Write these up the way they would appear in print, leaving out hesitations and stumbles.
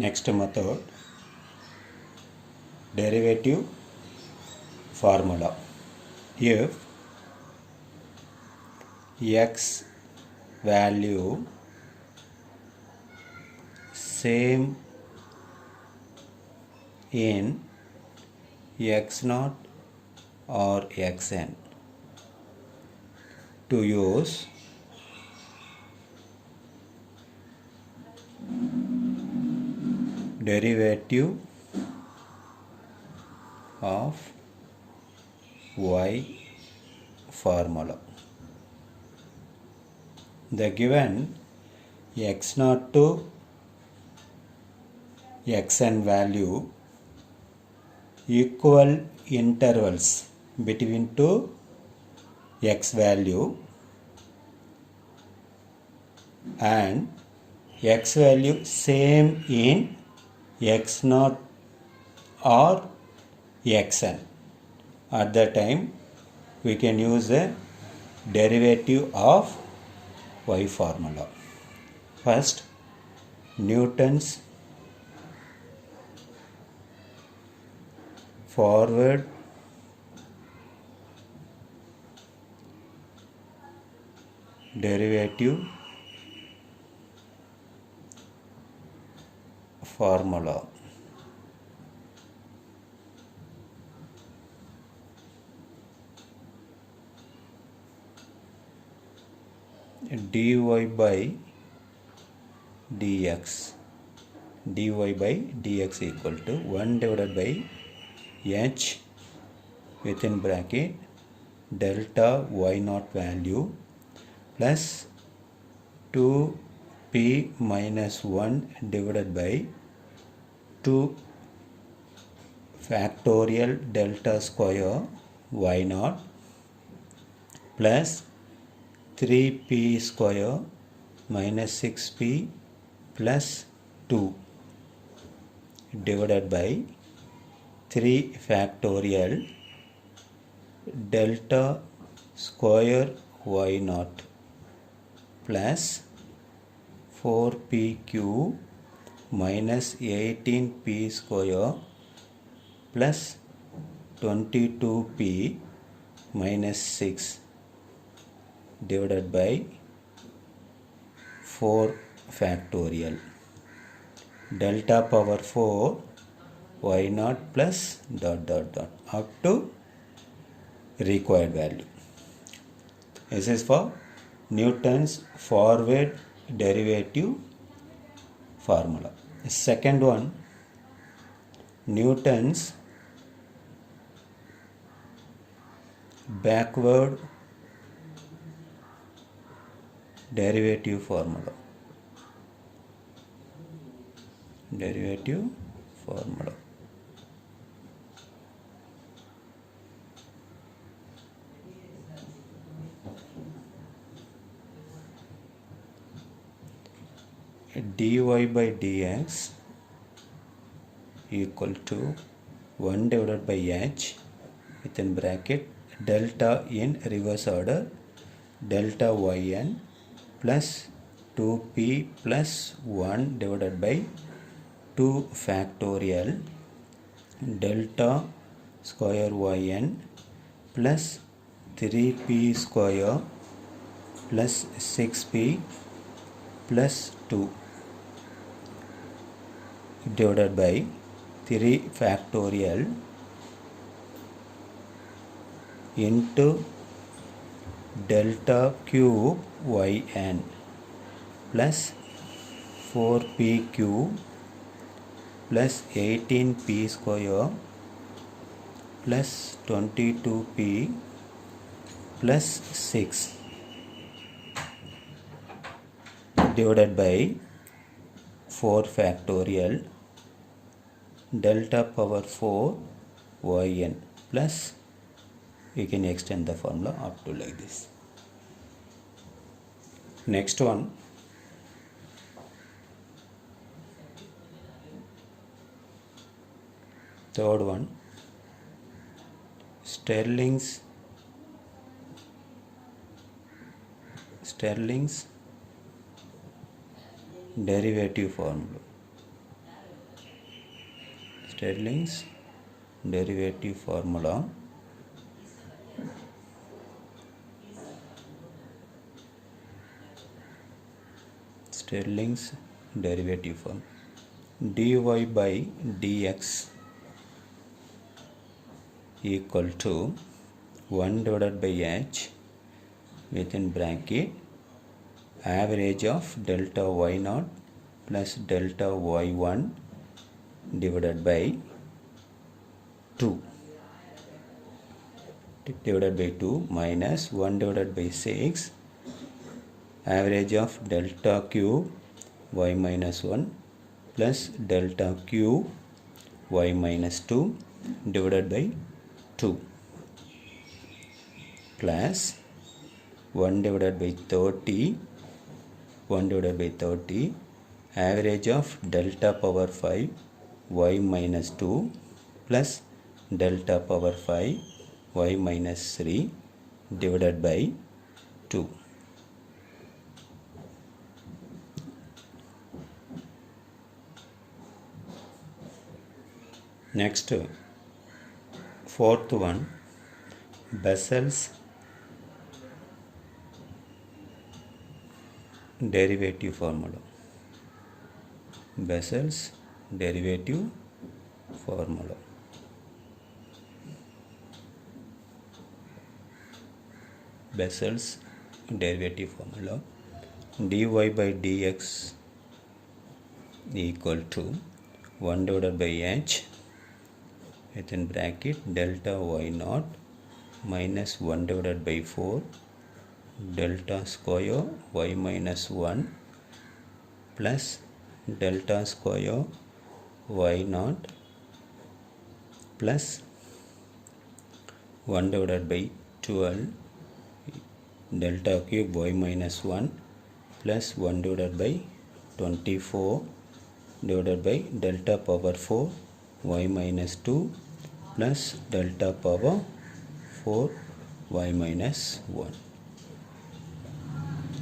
Next method, derivative formula. If x value same in x0 or xn, to use derivative of y formula. The given x0 to xn value equal intervals between two x value and x value same in x0 or xn. At that time we can use the derivative of y formula. First, Newton's forward derivative formula. dy by dx equal to 1 divided by h within bracket delta y naught value plus 2p minus 1 divided by 2 factorial delta square y naught plus 3p square minus 6p plus 2 divided by 3 factorial delta square y naught plus 4pq minus 18p square plus 22p minus 6 divided by 4 factorial delta power 4 y naught plus dot up to required value. This is for Newton's forward derivative formula. Second one, Newton's backward derivative formula. dy by dx equal to 1 divided by h within bracket delta in reverse order delta yn plus 2p plus 1 divided by 2 factorial delta square yn plus 3p square plus 6p plus 2 divided by 3 factorial into delta cube yn plus 4pq plus 18p square plus 22p plus 6 divided by 4 factorial delta power 4 yn plus, you can extend the formula up to like this. Next one, third one, Stirling's derivative formula. Stirling's derivative formula. Stirling's derivative form. dy by dx equal to 1 divided by h within bracket average of delta y0 plus delta y1 divided by 2 minus 1 divided by 6 average of delta cube y minus 1 plus delta cube y minus 2 divided by 2 plus 1 divided by 30 average of delta power 5 y minus 2 plus delta power 5 y minus 3 divided by 2. Next, fourth one, Bessel's derivative formula. Bessel's derivative formula. Bessel's derivative formula. dy by dx equal to 1 divided by h within bracket delta y0 minus 1 divided by 4 delta square y minus 1 plus delta square y0 plus 1 divided by 12 delta cube y minus 1 plus 1 divided by 24 divided by delta power 4 y minus 2 plus delta power 4 y minus 1.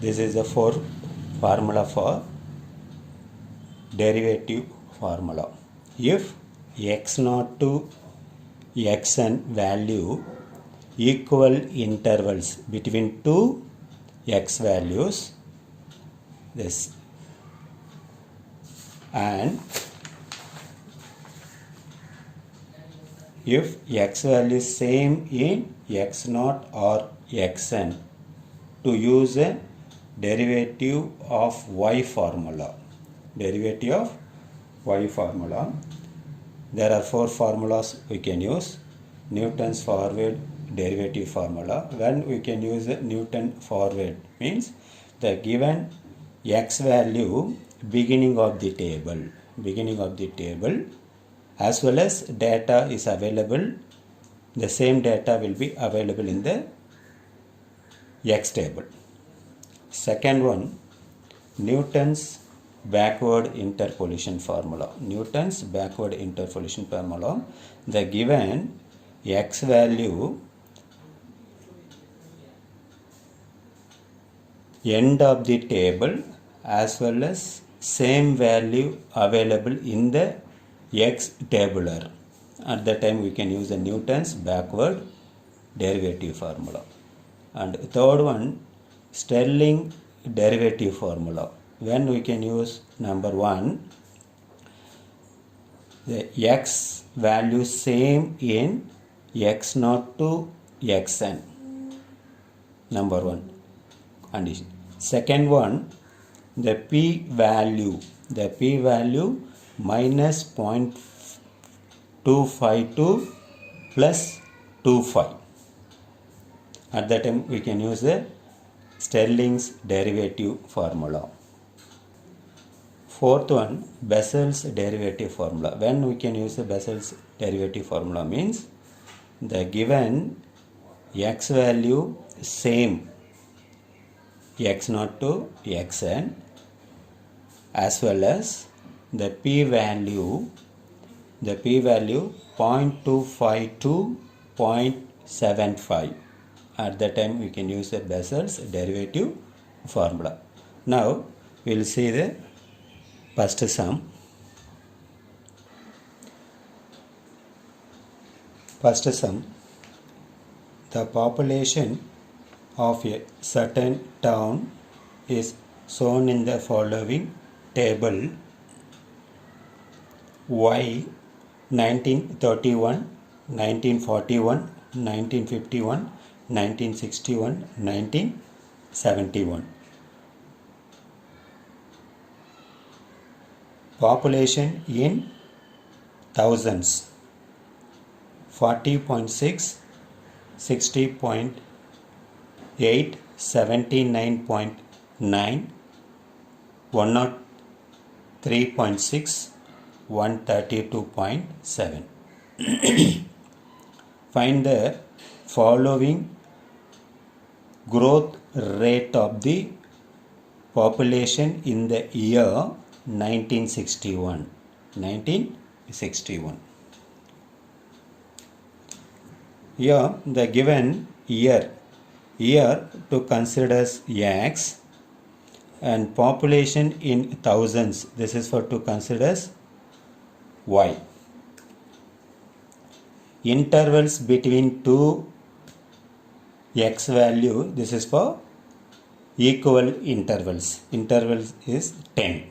This is the formula for derivative formula. If x0 to xn value equal intervals between two x values, this, and if x value is same in x0 or xn, to use a derivative of y formula. Derivative of y formula. There are four formulas we can use. Newton's forward derivative formula. When we can use Newton forward means the given x value beginning of the table as well as data is available, the same data will be available in the x table. Second one, Newton's backward interpolation formula. Newton's backward interpolation formula. The given x value end of the table as well as same value available in the x tabular. At that time we can use the Newton's backward derivative formula. And third one, Stirling derivative formula. When we can use number one, the x value same in x0 to xn. Number one condition. Second one, the p value minus 0.252 plus 25. At that time we can use the Stirling's derivative formula. Fourth one, Bessel's derivative formula. When we can use the Bessel's derivative formula means the given x value same x0 to xn as well as the p value 0.25 to 0.75. At that time we can use the Bessel's derivative formula. Now we will see the first sum. First sum. The population of a certain town is shown in the following table. Y 1931, 1941, 1951, 1961, 1971. Population in thousands: 40.6, 60.8, 79.9, 103.6, 132.7. Find the following growth rate of the population in the year 1961. 1961. Here the given year to consider as X, and population in thousands, this is for to consider as Y. Intervals between two X value, this is for equal intervals. Intervals is 10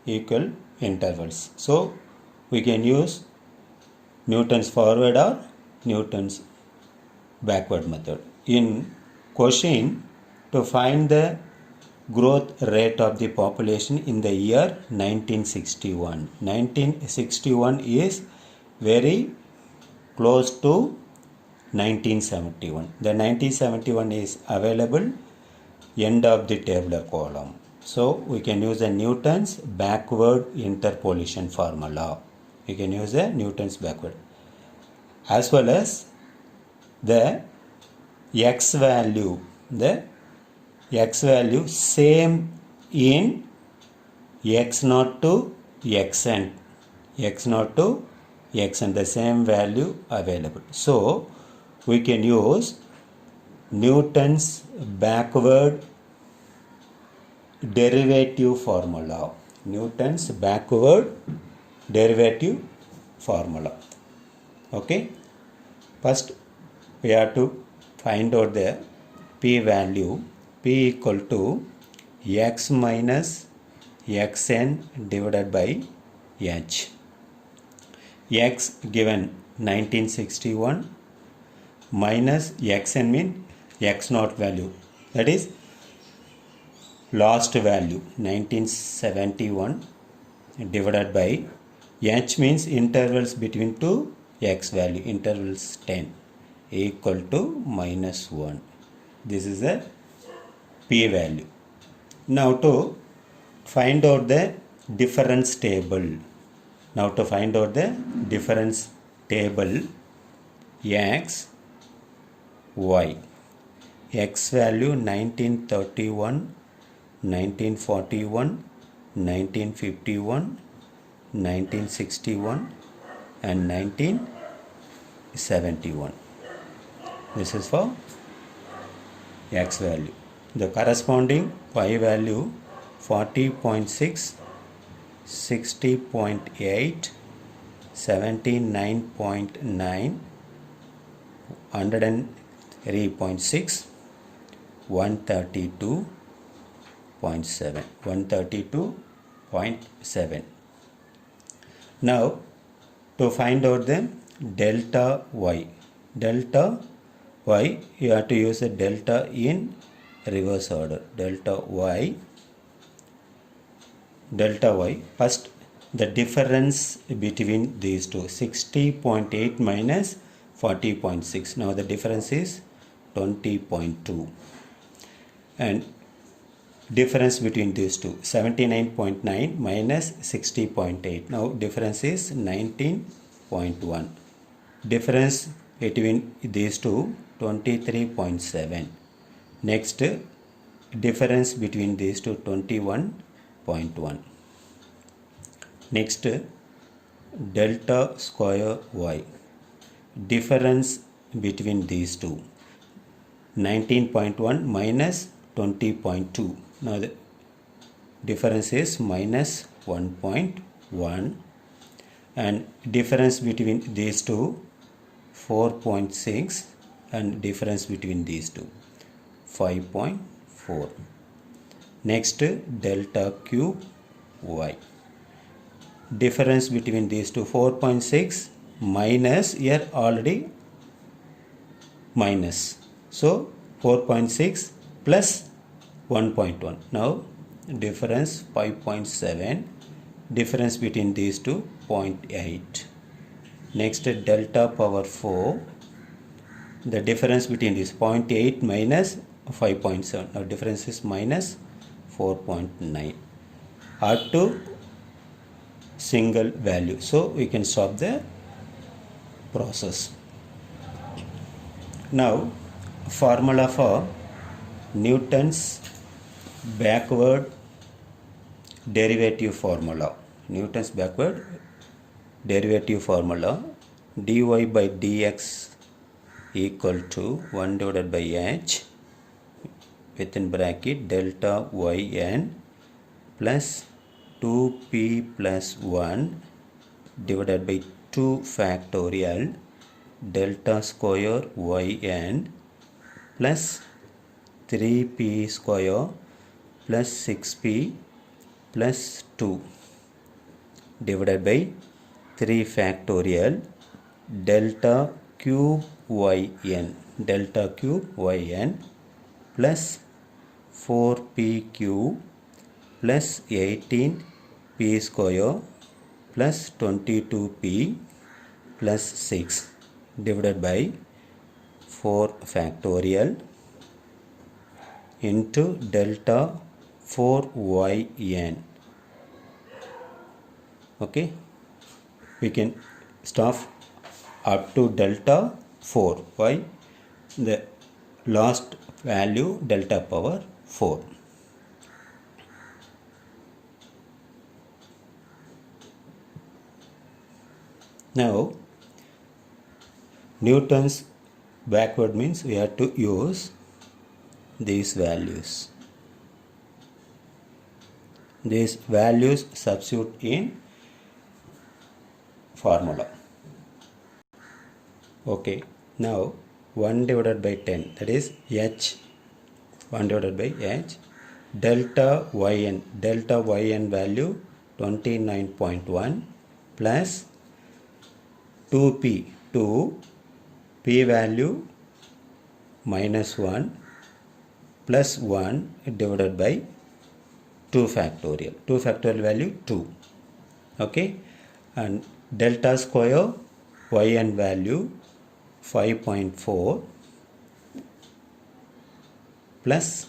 equal intervals. So we can use Newton's forward or Newton's backward method. In question, to find the growth rate of the population in the year 1961. 1961 is very close to 1971. The 1971 is available end of the tabular column. So we can use the Newton's backward interpolation formula. We can use the Newton's backward, as well as the X value. The X value same in X0 to Xn. X0 to Xn, the same value available. So we can use Newton's backward derivative formula. Newton's backward derivative formula. Okay. First we have to find out the P value. P equal to X minus Xn divided by H. X given 1961 minus Xn mean X0 value, that is last value 1971, divided by H means intervals between two X value, intervals 10, equal to minus 1. This is the P value. Now to find out the difference table. Now to find out the difference table, X, Y. X value 1931, 1941, 1951, 1961 and 1971. This is for X value. The corresponding Y value 40.6, 60.8, 79.9, 103.6, 132.7. 132.7. Now to find out the delta Y. Delta Y, you have to use a delta in reverse order. Delta Y. First, the difference between these two, 60.8 minus 40.6. Now the difference is 20.2. And difference between these two, 79.9 minus 60.8. Now difference is 19.1. Difference between these two, 23.7. Next, difference between these two, 21.1. Next, delta square Y. Difference between these two, 19.1 minus 20.2. Now the difference is minus 1.1, and difference between these two, 4.6 and difference between these two 5.4. Next, delta cube y. Difference between these two 4.6 minus, here already minus. So 4.6 plus 1.1. Now difference 5.7. Difference between these two 0.8. Next, delta power 4. The difference between this 0.8 minus 5.7. Now difference is minus 4.9. Up to single value. So we can stop the process. Now formula for Newton's backward derivative formula. Newton's backward derivative formula, dy by dx equal to 1 divided by h within bracket delta yn plus 2p plus 1 divided by 2 factorial delta square yn plus 3p square plus 6p plus 2 divided by 3 factorial delta cube yn plus 4p cube plus 18p square plus 22p plus 6 divided by 4 factorial into delta 4yn. Okay, we can stop up to delta 4. Why? The last value delta power 4. Now Newton's backward means we have to use these values. These values substitute in formula. Okay, now 1 divided by 10, that is h, 1 divided by h, delta yn value 29.1 plus 2p, 2p value minus 1 plus 1 divided by 2 factorial. 2 factorial value 2. Okay, and delta square yn value 5.4 plus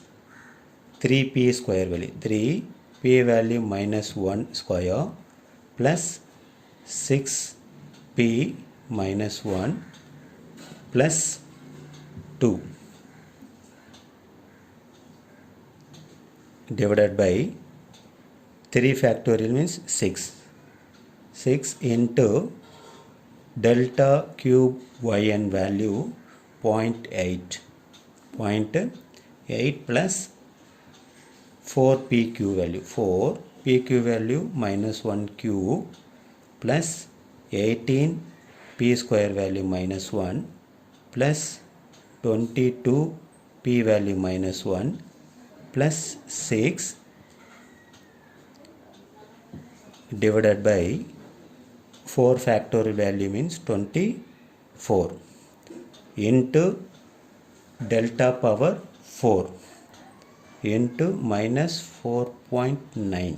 3p square value 3p value minus 1 square plus 6p minus 1 plus 2 divided by 3 factorial means 6 into delta cube yn value 0.8 plus 4pq value 4pq value minus 1 cube plus 18p square value minus 1 plus 22p value minus 1 plus 6 divided by 4 factorial value means 24 into delta power 4 into minus 4.9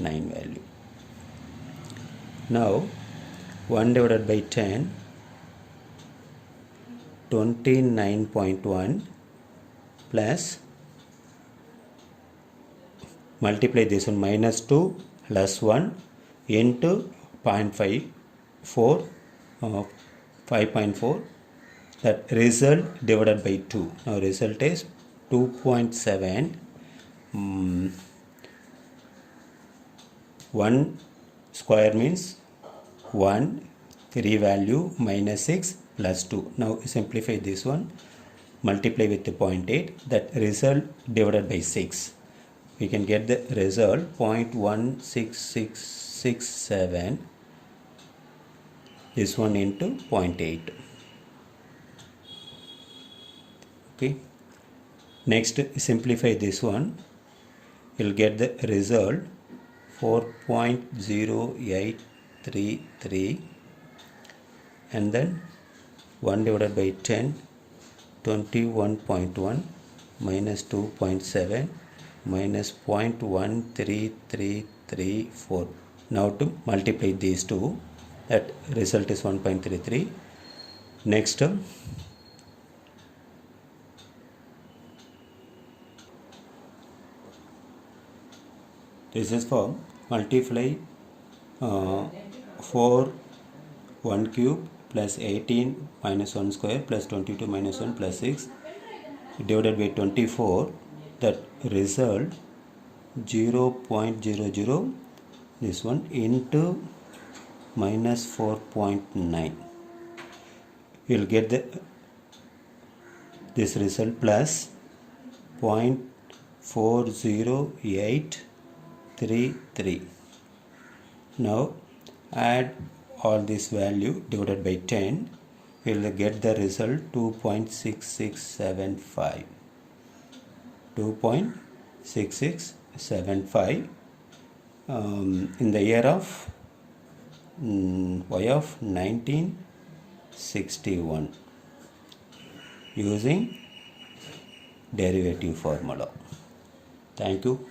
value. Now 1 divided by 10, 29.1 plus multiply this one minus 2 plus 1 into 0.54 5.4, that result divided by 2. Now result is 2.7. 1 square means 1, 3 value minus 6 plus 2. Now simplify this one, multiply with the 0.8, that result divided by 6. we can get the result 0.16667, this one into 0.8. Okay, next simplify this one, you'll get the result 4.0833, and then 1 divided by 10, 21.1 minus 2.7 minus 0.13334. Now to multiply these two, that result is 1.33. Next, this is for multiply 4 1 cube plus 18 minus 1 square plus 22 minus 1 plus 6 divided by 24, that result 0.00, this one into minus 4.9. You'll get this result plus 0.40833. Now add all this value divided by 10, we will get the result 2.6675. 2.6675 in the year of Y of 1961 using derivative formula. Thank you.